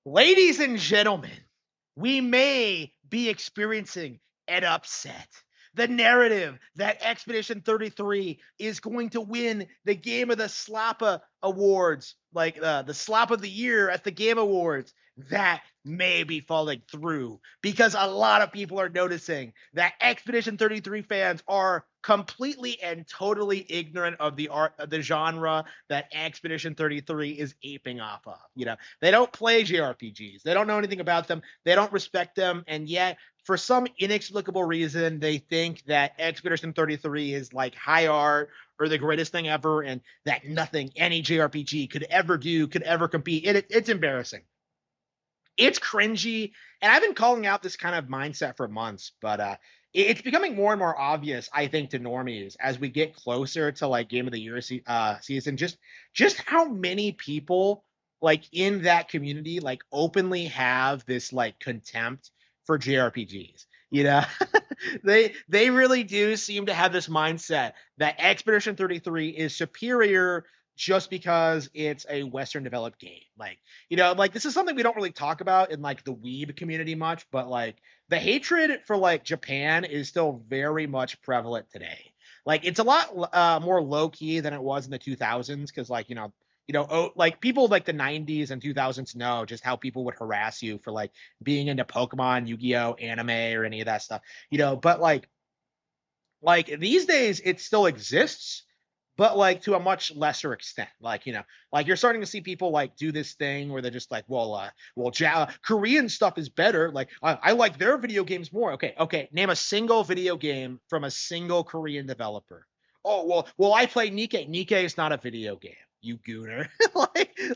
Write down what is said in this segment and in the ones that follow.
Ladies and gentlemen, we may be experiencing an upset. The narrative that Expedition 33 is going to win the Game of the Slappa Awards, like the Slap of the Year at the Game Awards, that may be falling through because a lot of people are noticing that Expedition 33 fans are completely and totally ignorant of the art of the genre that Expedition 33 is aping off of. They don't play JRPGs. They don't know anything about them. They don't respect them. And yet, for some inexplicable reason, they think that Expedition 33 is like high art or the greatest thing ever, and that nothing any JRPG could ever do could ever compete. It's embarrassing. It's cringy. And I've been calling out this kind of mindset for months, but it's becoming more and more obvious, I think, to normies as we get closer to like Game of the Year season. Just how many people like in that community like openly have this like contempt for JRPGs. They really do seem to have this mindset that Expedition 33 is superior just because it's a Western developed game. Like this is something we don't really talk about in like the weeb community much, but like the hatred for like Japan is still very much prevalent today. Like it's a lot more low key than it was in the 2000s because like people like the 90s and 2000s know just how people would harass you for like being into Pokemon, Yu-Gi-Oh, anime, or any of that stuff. But like these days it still exists, but like to a much lesser extent. Like you're starting to see people like do this thing where they're just like, Korean stuff is better. Like I like their video games more. Okay, name a single video game from a single Korean developer. Oh well, I play Nikkei. Nikkei is not a video game, you gooner.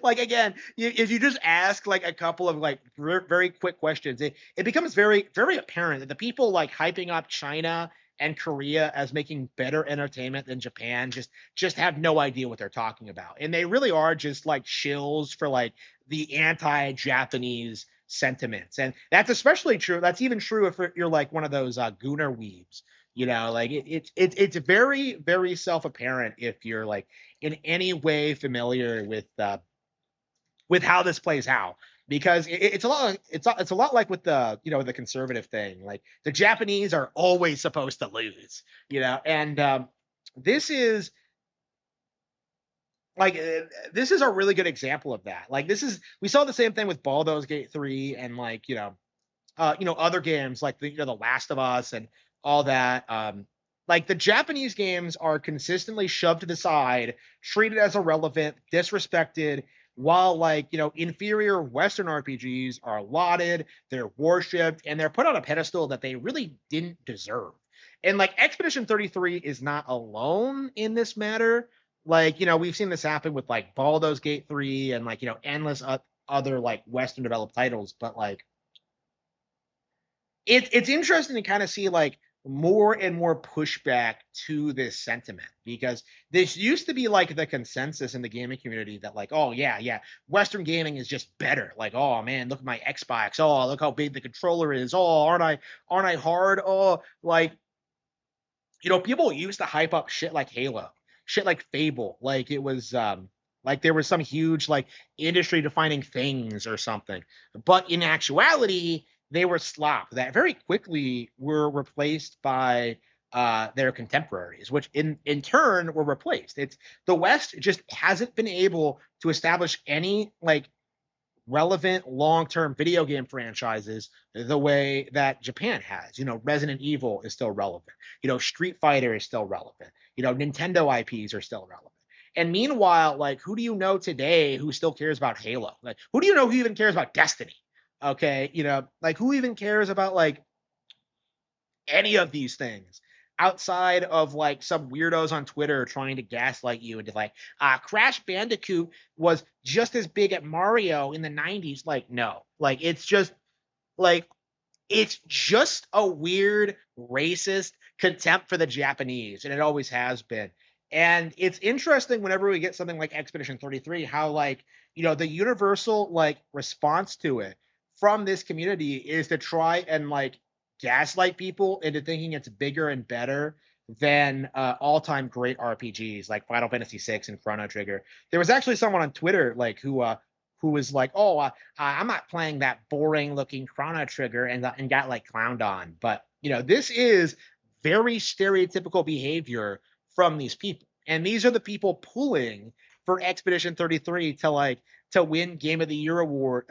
like again, if you just ask like a couple of like very quick questions, it becomes very very apparent that the people like hyping up China and Korea as making better entertainment than Japan just have no idea what they're talking about. And they really are just like shills for like the anti-Japanese sentiments. And that's especially true. That's even true if you're like one of those Gooner weebs. Like it's very very self-apparent if you're like in any way familiar with how this plays out, because it's a lot like with the conservative thing. Like the Japanese are always supposed to lose, and this is this is a really good example of that. Like we saw the same thing with Baldur's Gate 3 and like other games like the Last of Us and all that. Like the Japanese games are consistently shoved to the side, treated as irrelevant, disrespected, while like inferior Western RPGs are lauded, they're worshipped, and they're put on a pedestal that they really didn't deserve. And like Expedition 33 is not alone in this matter. Like we've seen this happen with like Baldur's Gate 3 and like endless other like Western developed titles, but like it's interesting to kind of see like more and more pushback to this sentiment, because this used to be like the consensus in the gaming community that like, oh yeah, Western gaming is just better. Like, oh man, look at my Xbox. Oh, look how big the controller is. Oh, aren't I hard? Oh, like people used to hype up shit like Halo, shit like Fable, like it was like there was some huge like industry defining things or something. But in actuality, they were slop that very quickly were replaced by their contemporaries, which in turn were replaced. It's the West just hasn't been able to establish any like relevant long-term video game franchises the way that Japan has. Resident Evil is still relevant. Street Fighter is still relevant. Nintendo IPs are still relevant. And meanwhile, like, who do you know today who still cares about Halo? Like, who do you know who even cares about Destiny? Okay, like who even cares about like any of these things outside of like some weirdos on Twitter trying to gaslight you into like Crash Bandicoot was just as big at Mario in the 90s. Like, no, like like it's just a weird racist contempt for the Japanese, and it always has been. And it's interesting whenever we get something like Expedition 33, how like the universal like response to it from this community is to try and like gaslight people into thinking it's bigger and better than all-time great RPGs like Final Fantasy VI and Chrono Trigger. There was actually someone on Twitter like who who was like, "Oh, I'm not playing that boring looking Chrono Trigger," and got like clowned on. But this is very stereotypical behavior from these people, and these are the people pulling for Expedition 33 to win Game of the Year award,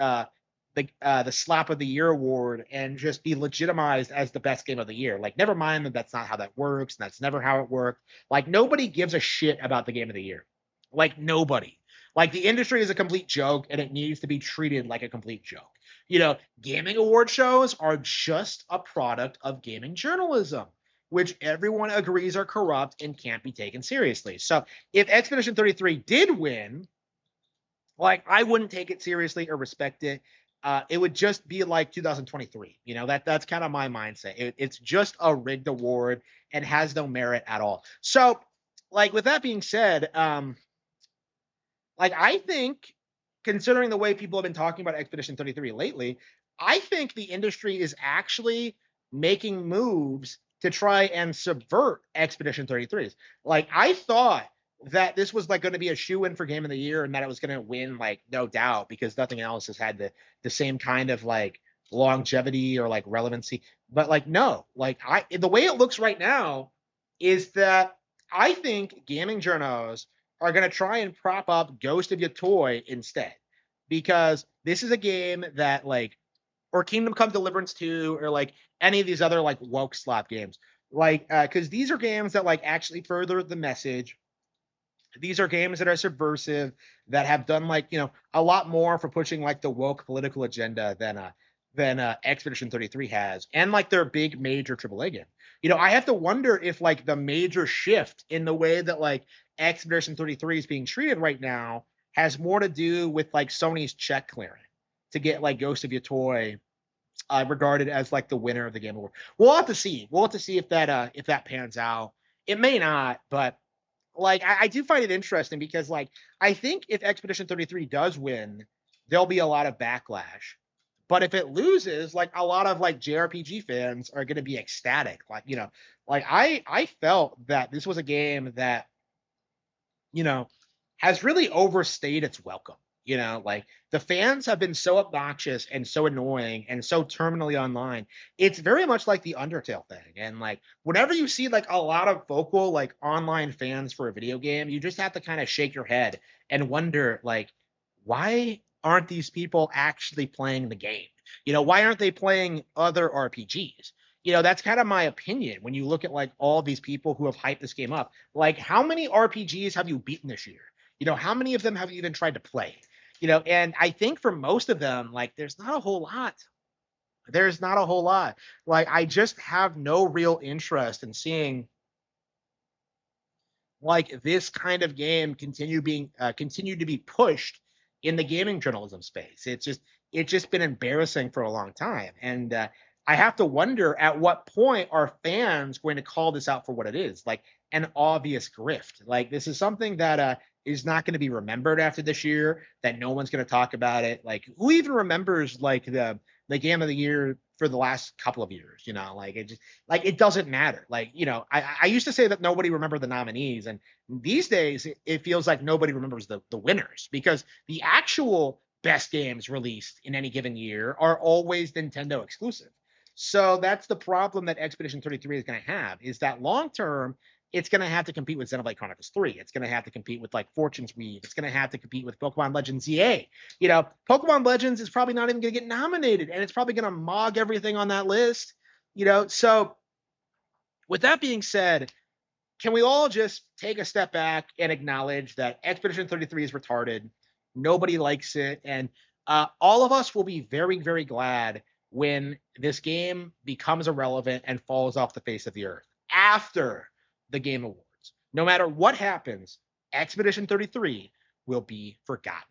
the Slap of the Year award, and just be legitimized as the best game of the year. Like, never mind that that's not how that works, and that's never how it worked. Like, nobody gives a shit about the game of the year. Like, nobody. Like, the industry is a complete joke, and it needs to be treated like a complete joke. Gaming award shows are just a product of gaming journalism, which everyone agrees are corrupt and can't be taken seriously. So if Expedition 33 did win, like, I wouldn't take it seriously or respect it. It would just be like 2023. That's kind of my mindset. It's just a rigged award and has no merit at all. So, like, with that being said, like, I think, considering the way people have been talking about Expedition 33 lately, I think the industry is actually making moves to try and subvert Expedition 33's. Like, I thought that this was like going to be a shoe-in for Game of the Year and that it was going to win, like, no doubt, because nothing else has had the same kind of like longevity or like relevancy. But like, no, like, the way it looks right now is that I think gaming journos are going to try and prop up Ghost of Your Toy instead, because this is a game that, like, or Kingdom Come Deliverance 2, or like any of these other like woke slap games, like, because these are games that like actually further the message. These are games that are subversive, that have done, like, a lot more for pushing like the woke political agenda than Expedition 33 has, and like their big major AAA game. I have to wonder if like the major shift in the way that like Expedition 33 is being treated right now has more to do with like Sony's check clearing to get like Ghost of Your Toy regarded as like the winner of the Game Award. We'll have to see. We'll have to see if that pans out. It may not, but like, I do find it interesting because, like, I think if Expedition 33 does win, there'll be a lot of backlash. But if it loses, like, a lot of like JRPG fans are going to be ecstatic. Like, like, I felt that this was a game that, has really overstayed its welcome. Like, the fans have been so obnoxious and so annoying and so terminally online. It's very much like the Undertale thing. And like, whenever you see like a lot of vocal like online fans for a video game, you just have to kind of shake your head and wonder, like, why aren't these people actually playing the game? Why aren't they playing other RPGs? That's kind of my opinion when you look at like all these people who have hyped this game up. Like, how many RPGs have you beaten this year? How many of them have you even tried to play? And I think for most of them, like, there's not a whole lot. There's not a whole lot. Like, I just have no real interest in seeing like this kind of game continue to be pushed in the gaming journalism space. It's just been embarrassing for a long time, and I have to wonder, at what point are fans going to call this out for what it is, like an obvious grift? Like, this is something that is not going to be remembered after this year, that no one's going to talk about it. Like, who even remembers like the game of the year for the last couple of years? Like, it doesn't matter. Like, I used to say that nobody remembered the nominees, and these days it feels like nobody remembers the winners, because the actual best games released in any given year are always Nintendo exclusive. So that's the problem that Expedition 33 is going to have, is that long term, it's going to have to compete with Xenoblade Chronicles 3. It's going to have to compete with like Fortune's Weave. It's going to have to compete with Pokemon Legends EA. Pokemon Legends is probably not even going to get nominated, and it's probably going to mog everything on that list. So with that being said, can we all just take a step back and acknowledge that Expedition 33 is retarded? Nobody likes it, and all of us will be very, very glad when this game becomes irrelevant and falls off the face of the earth after the Game Awards. No matter what happens, Expedition 33 will be forgotten.